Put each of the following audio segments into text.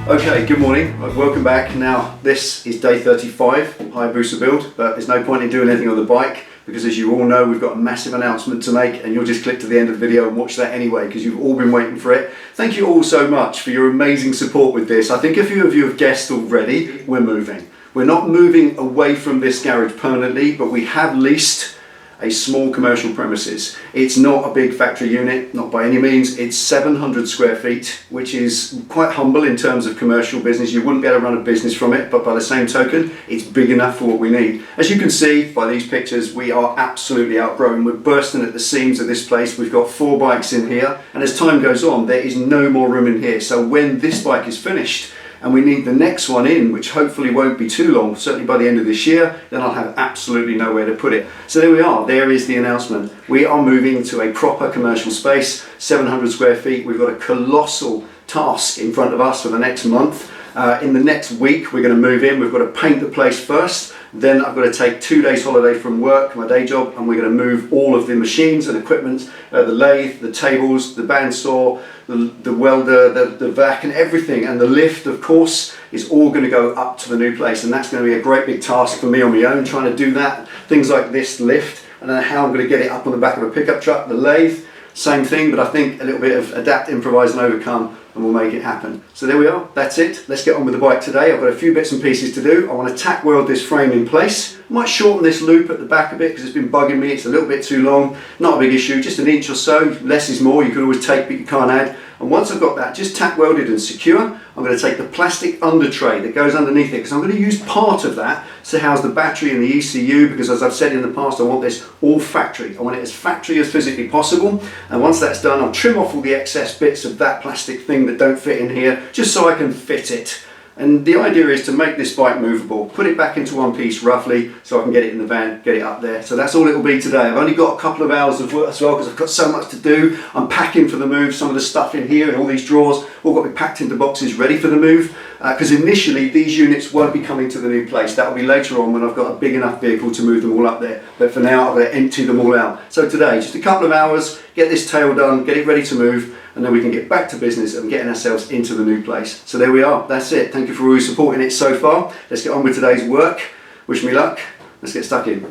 Okay, good morning, welcome back. Now this is day 35, Hayabusa build, but there's no point in doing anything on the bike because as you all know we've got a massive announcement to make and you'll just click to the end of the video and watch that anyway because you've all been waiting for it. Thank you all so much for your amazing support with this. I think a few of you have guessed already, we're moving. We're not moving away from this garage permanently, but we have leased a small commercial premises. It's not a big factory unit, not by any means. It's 700 square feet, which is quite humble in terms of commercial business. You wouldn't be able to run a business from it, but by the same token, it's big enough for what we need. As you can see by these pictures, we are absolutely outgrowing. We're bursting at the seams of this place. We've got 4 bikes in here, and as time goes on, there is no more room in here. So when this bike is finished, and we need the next one in, which hopefully won't be too long, certainly by the end of this year, then I'll have absolutely nowhere to put it. So there we are, there is the announcement. We are moving to a proper commercial space, 700 square feet. We've got a colossal task in front of us for the next month. In the next week, we're going to move in. We've got to paint the place first. Then I've got to take 2 days holiday from work, my day job, and we're going to move all of the machines and equipment, the lathe, the tables, the bandsaw, the welder, the vac and everything, and the lift of course is all going to go up to the new place, and that's going to be a great big task for me on my own, trying to do that. Things like this lift, and then how I'm going to get it up on the back of a pickup truck. The lathe, same thing, but I think a little bit of adapt, improvise and overcome, and we'll make it happen. So there we are, that's it. Let's get on with the bike today. I've got a few bits and pieces to do. I want to tack weld this frame in place. I might shorten this loop at the back a bit because it's been bugging me. It's a little bit too long. Not a big issue, just an inch or so. Less is more. You can always take, but you can't add. And once I've got that just tack welded and secure, I'm going to take the plastic under tray that goes underneath it, because I'm going to use part of that to house the battery and the ECU, because as I've said in the past, I want this all factory. I want it as factory as physically possible. And once that's done, I'll trim off all the excess bits of that plastic thing that don't fit in here, just so I can fit it. And the idea is to make this bike movable, put it back into one piece roughly so I can get it in the van, get it up there. So that's all it will be today. I've only got a couple of hours of work as well because I've got so much to do. I'm packing for the move. Some of the stuff in here and all these drawers all got to be packed into boxes ready for the move, because initially these units won't be coming to the new place. That will be later on when I've got a big enough vehicle to move them all up there. But for now, I'm going to empty them all out. So today, just a couple of hours, get this tail done, get it ready to move, and then we can get back to business and getting ourselves into the new place. So there we are, that's it. Thank you for always supporting it so far. Let's get on with today's work. Wish me luck. Let's get stuck in.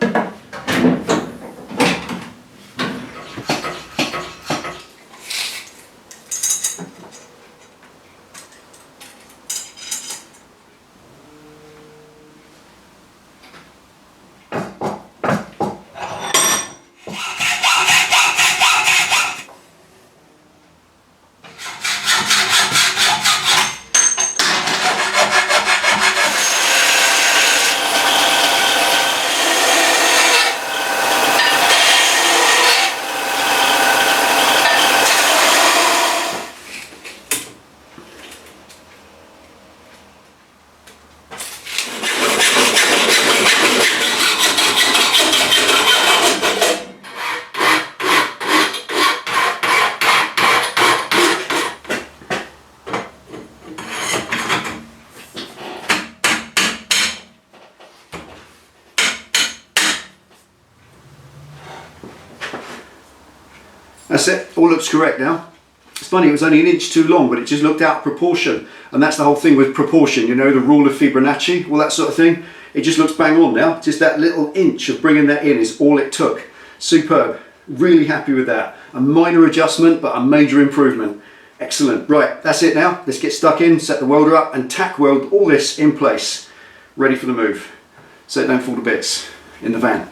That's it, all looks correct now. It's funny, it was only an inch too long, but it just looked out of proportion. And that's the whole thing with proportion, you know, the rule of Fibonacci, all that sort of thing. It just looks bang on now. Just that little inch of bringing that in is all it took. Superb, really happy with that. A minor adjustment, but a major improvement. Excellent, right, that's it now. Let's get stuck in, set the welder up and tack weld all this in place. Ready for the move. So it don't fall to bits in the van.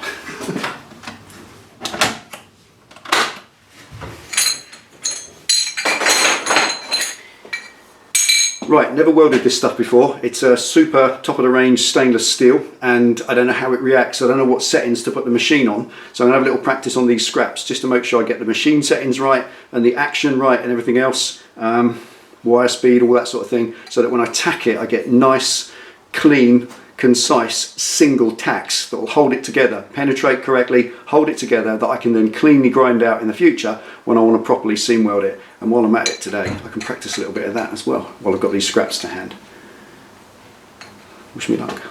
Right, never welded this stuff before. It's a super top of the range stainless steel and I don't know how it reacts. I don't know what settings to put the machine on. So I'm gonna have a little practice on these scraps just to make sure I get the machine settings right and the action right and everything else. Wire speed, all that sort of thing. So that when I tack it, I get nice, clean, concise single tacks that will hold it together, penetrate correctly, hold it together, that I can then cleanly grind out in the future when I want to properly seam weld it. And while I'm at it today, I can practice a little bit of that as well while I've got these scraps to hand. Wish me luck.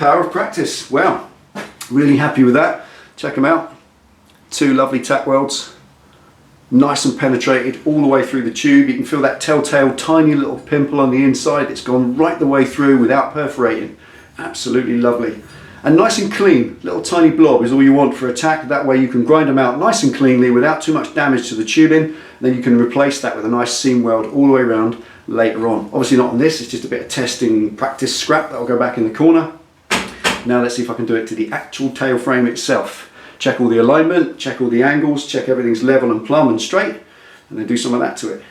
power of practice. Wow, really happy with that. Check them out. 2 lovely tack welds, nice and penetrated all the way through the tube. You can feel that telltale tiny little pimple on the inside. It's gone right the way through without perforating. Absolutely lovely. And nice and clean. Little tiny blob is all you want for a tack. That way you can grind them out nice and cleanly without too much damage to the tubing. And then you can replace that with a nice seam weld all the way around later on. Obviously not on this, it's just a bit of testing practice scrap that will go back in the corner. Now let's see if I can do it to the actual tail frame itself. Check all the alignment, check all the angles, check everything's level and plumb and straight, and then do some of that to it.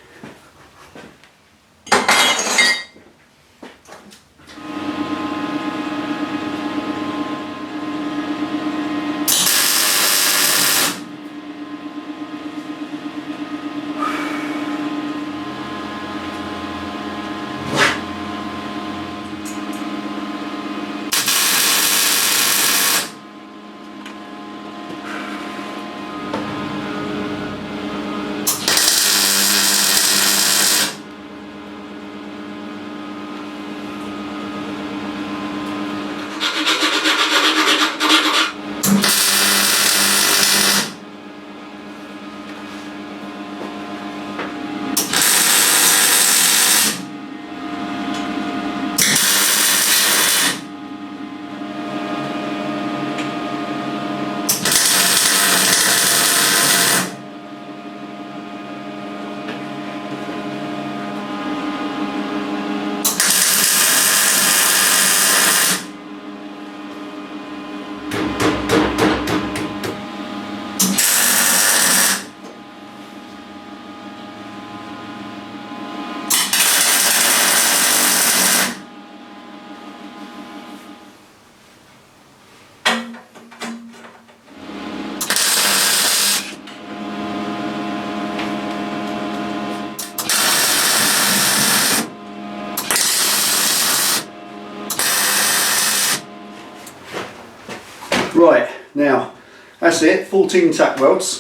Right, now that's it, 14 tack welds.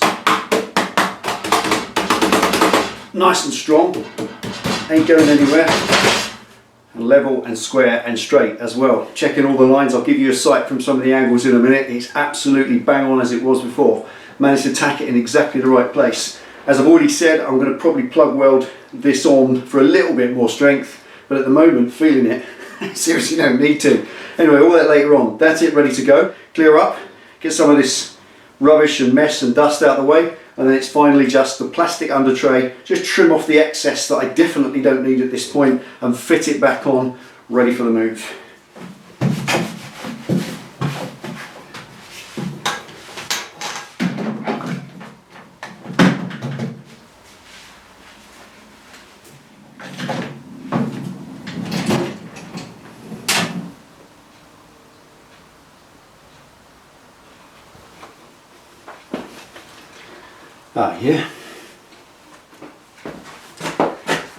Nice and strong, ain't going anywhere. And level and square and straight as well. Checking all the lines, I'll give you a sight from some of the angles in a minute. It's absolutely bang on as it was before. Managed to tack it in exactly the right place. As I've already said, I'm going to probably plug weld this on for a little bit more strength, but at the moment, feeling it, seriously don't need to. Anyway, all that later on. That's it, ready to go. Clear up, get some of this rubbish and mess and dust out of the way, and then it's finally just the plastic under tray. Just trim off the excess that I definitely don't need at this point and fit it back on, ready for the move. Yeah.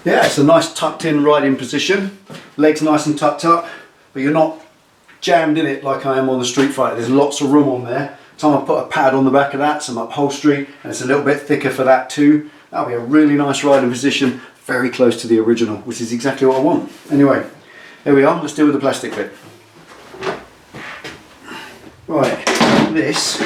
Yeah, it's a nice tucked in riding position. Legs nice and tucked up, but you're not jammed in it like I am on the Street Fighter. There's lots of room on there. Time I put a pad on the back of that, some upholstery, and it's a little bit thicker for that too. That'll be a really nice riding position, very close to the original, which is exactly what I want. Anyway, here we are, let's deal with the plastic bit. Right, this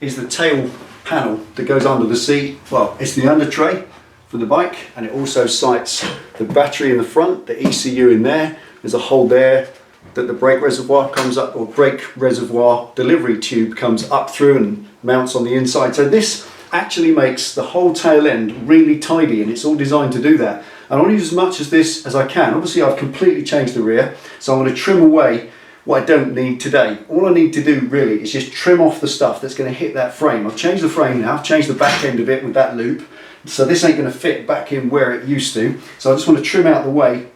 is the tail panel that goes under the seat. Well, it's the under tray for the bike, and it also sights the battery in the front, the ECU in there. There's a hole there that the brake reservoir comes up, or brake reservoir delivery tube comes up through and mounts on the inside. So this actually makes the whole tail end really tidy, and it's all designed to do that. And I want to use as much of this as I can. Obviously I've completely changed the rear, so I'm going to trim away what I don't need today. All I need to do really is just trim off the stuff that's going to hit that frame. I've changed the frame now, I've changed the back end of it with that loop, so this ain't going to fit back in where it used to. So I just want to trim out the way,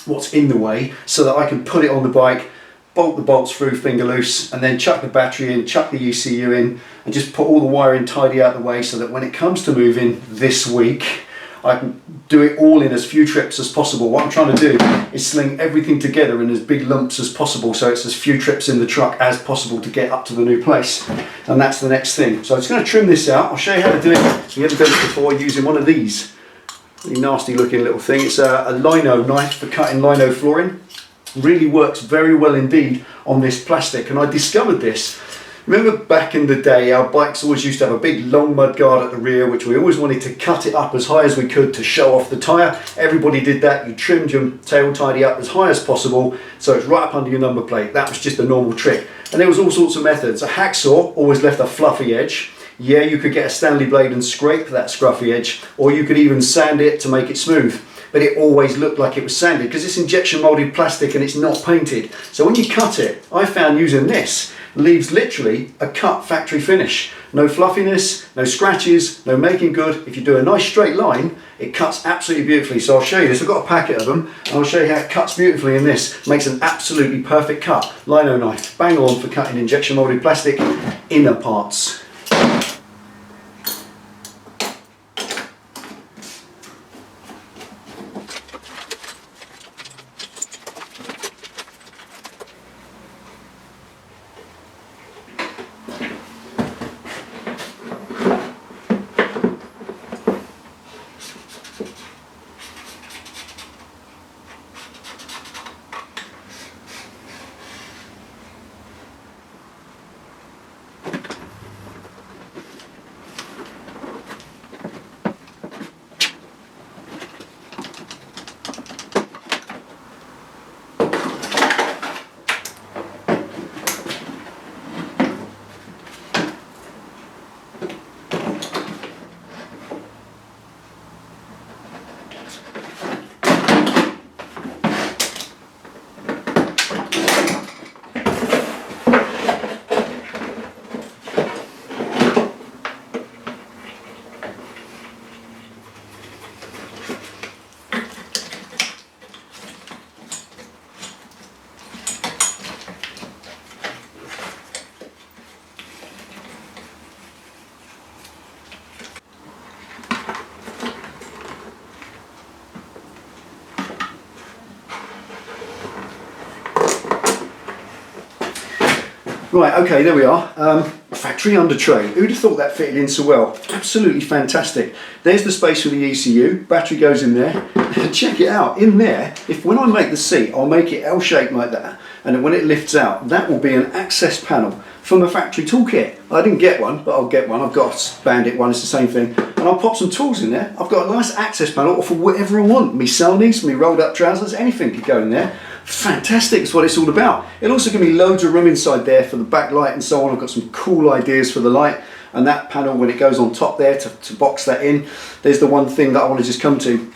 what's in the way, so that I can put it on the bike, bolt the bolts through finger loose, and then chuck the battery in, chuck the ECU in, and just put all the wiring tidy out the way, so that when it comes to moving this week, I can do it all in as few trips as possible. What I'm trying to do is sling everything together in as big lumps as possible, so it's as few trips in the truck as possible to get up to the new place. And that's the next thing. So I'm just going to trim this out. I'll show you how to do it. So you haven't done it before using one of these. Really nasty looking little thing. It's a lino knife for cutting lino flooring. Really works very well indeed on this plastic. And I discovered this. Remember back in the day, our bikes always used to have a big long mud guard at the rear, which we always wanted to cut it up as high as we could to show off the tyre. Everybody did that. You trimmed your tail tidy up as high as possible so it's right up under your number plate. That was just a normal trick. And there was all sorts of methods. A hacksaw always left a fluffy edge. Yeah, you could get a Stanley blade and scrape that scruffy edge, or you could even sand it to make it smooth. But it always looked like it was sanded because it's injection molded plastic and it's not painted. So when you cut it, I found using this leaves literally a cut factory finish. No fluffiness, no scratches, no making good. If you do a nice straight line, it cuts absolutely beautifully. So I'll show you this. I've got a packet of them and I'll show you how it cuts beautifully in this. Makes an absolutely perfect cut. Lino knife, bang on for cutting injection molded plastic inner parts. Right, okay, there we are. Factory under tray. Who'd have thought that fitted in so well? Absolutely fantastic. There's the space for the ECU. Battery goes in there. Check it out. In there, if when I make the seat, I'll make it L-shaped like that, and then when it lifts out, that will be an access panel from a factory toolkit. I didn't get one, but I'll get one. I've got a Bandit one, it's the same thing. And I'll pop some tools in there. I've got a nice access panel for whatever I want. Me Sony's, me rolled up trousers, anything could go in there. Fantastic, it's what it's all about. It'll also give me loads of room inside there for the backlight and so on. I've got some cool ideas for the light, and that panel, when it goes on top there to box that in, there's the one thing that I want to just come to.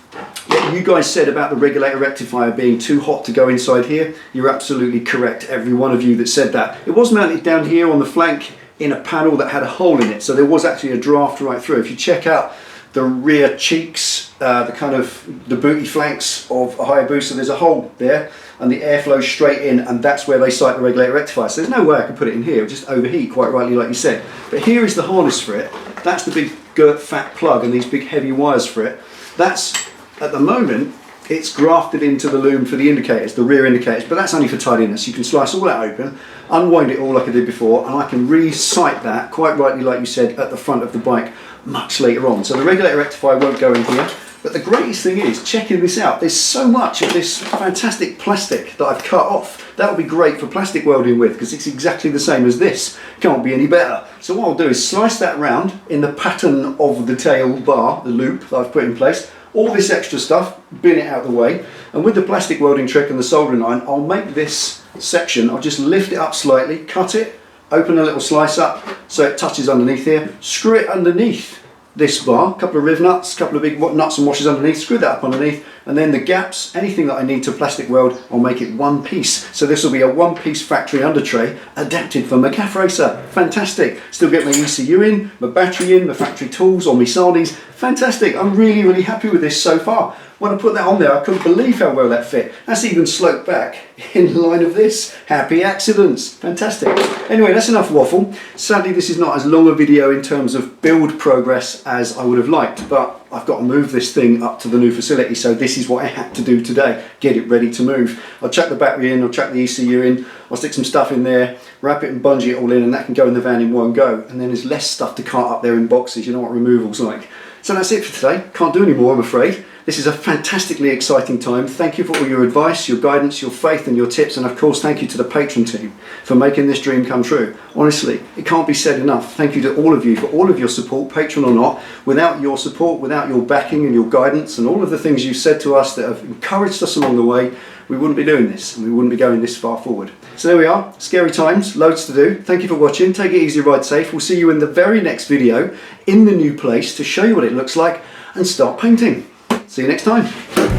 Yeah, you guys said about the regulator rectifier being too hot to go inside here. You're absolutely correct, every one of you that said that. It was mounted down here on the flank in a panel that had a hole in it, so there was actually a draft right through. If you check out the rear cheeks, the booty flanks of a Hayabusa, there's a hole there and the air flows straight in, and that's where they site the regulator rectifier. So there's no way I can put it in here, it would just overheat, quite rightly like you said. But here is the harness for it. That's the big girt fat plug and these big heavy wires for it. That's, at the moment, it's grafted into the loom for the indicators, the rear indicators, but that's only for tidiness. You can slice all that open, unwind it all like I did before, and I can re-site that, quite rightly like you said, at the front of the bike much later on. So the regulator rectifier won't go in here. But the greatest thing is, checking this out, there's so much of this fantastic plastic that I've cut off. That would be great for plastic welding with, because it's exactly the same as this. Can't be any better. So what I'll do is slice that round in the pattern of the tail bar, the loop that I've put in place. All this extra stuff, bin it out of the way. And with the plastic welding trick and the soldering iron, I'll make this section, I'll just lift it up slightly, cut it, open a little slice up so it touches underneath here, screw it underneath this bar, a couple of riv nuts, a couple of big nuts and washers underneath, screw that up underneath, and then the gaps, anything that I need to plastic weld, I'll make it one piece. So this will be a one piece factory under tray adapted for my calf racer. Fantastic. Still get my ECU in, my battery in, my factory tools on my Sardis. Fantastic. I'm really, really happy with this so far. When I put that on there, I couldn't believe how well that fit. That's even sloped back in line of this. Happy accidents. Fantastic. Anyway, that's enough waffle. Sadly, this is not as long a video in terms of build progress as I would have liked, but I've got to move this thing up to the new facility, so this is what I had to do today, get it ready to move. I'll chuck the battery in, I'll chuck the ECU in, I'll stick some stuff in there, wrap it and bungee it all in, and that can go in the van in one go. And then there's less stuff to cart up there in boxes, you know what removal's like. So that's it for today. Can't do any more, I'm afraid. This is a fantastically exciting time. Thank you for all your advice, your guidance, your faith and your tips, and of course thank you to the Patron team for making this dream come true. Honestly, it can't be said enough. Thank you to all of you for all of your support, Patron or not. Without your support, without your backing and your guidance and all of the things you've said to us that have encouraged us along the way, we wouldn't be doing this and we wouldn't be going this far forward. So there we are, scary times, loads to do. Thank you for watching, take it easy, ride safe. We'll see you in the very next video in the new place to show you what it looks like and start painting. See you next time.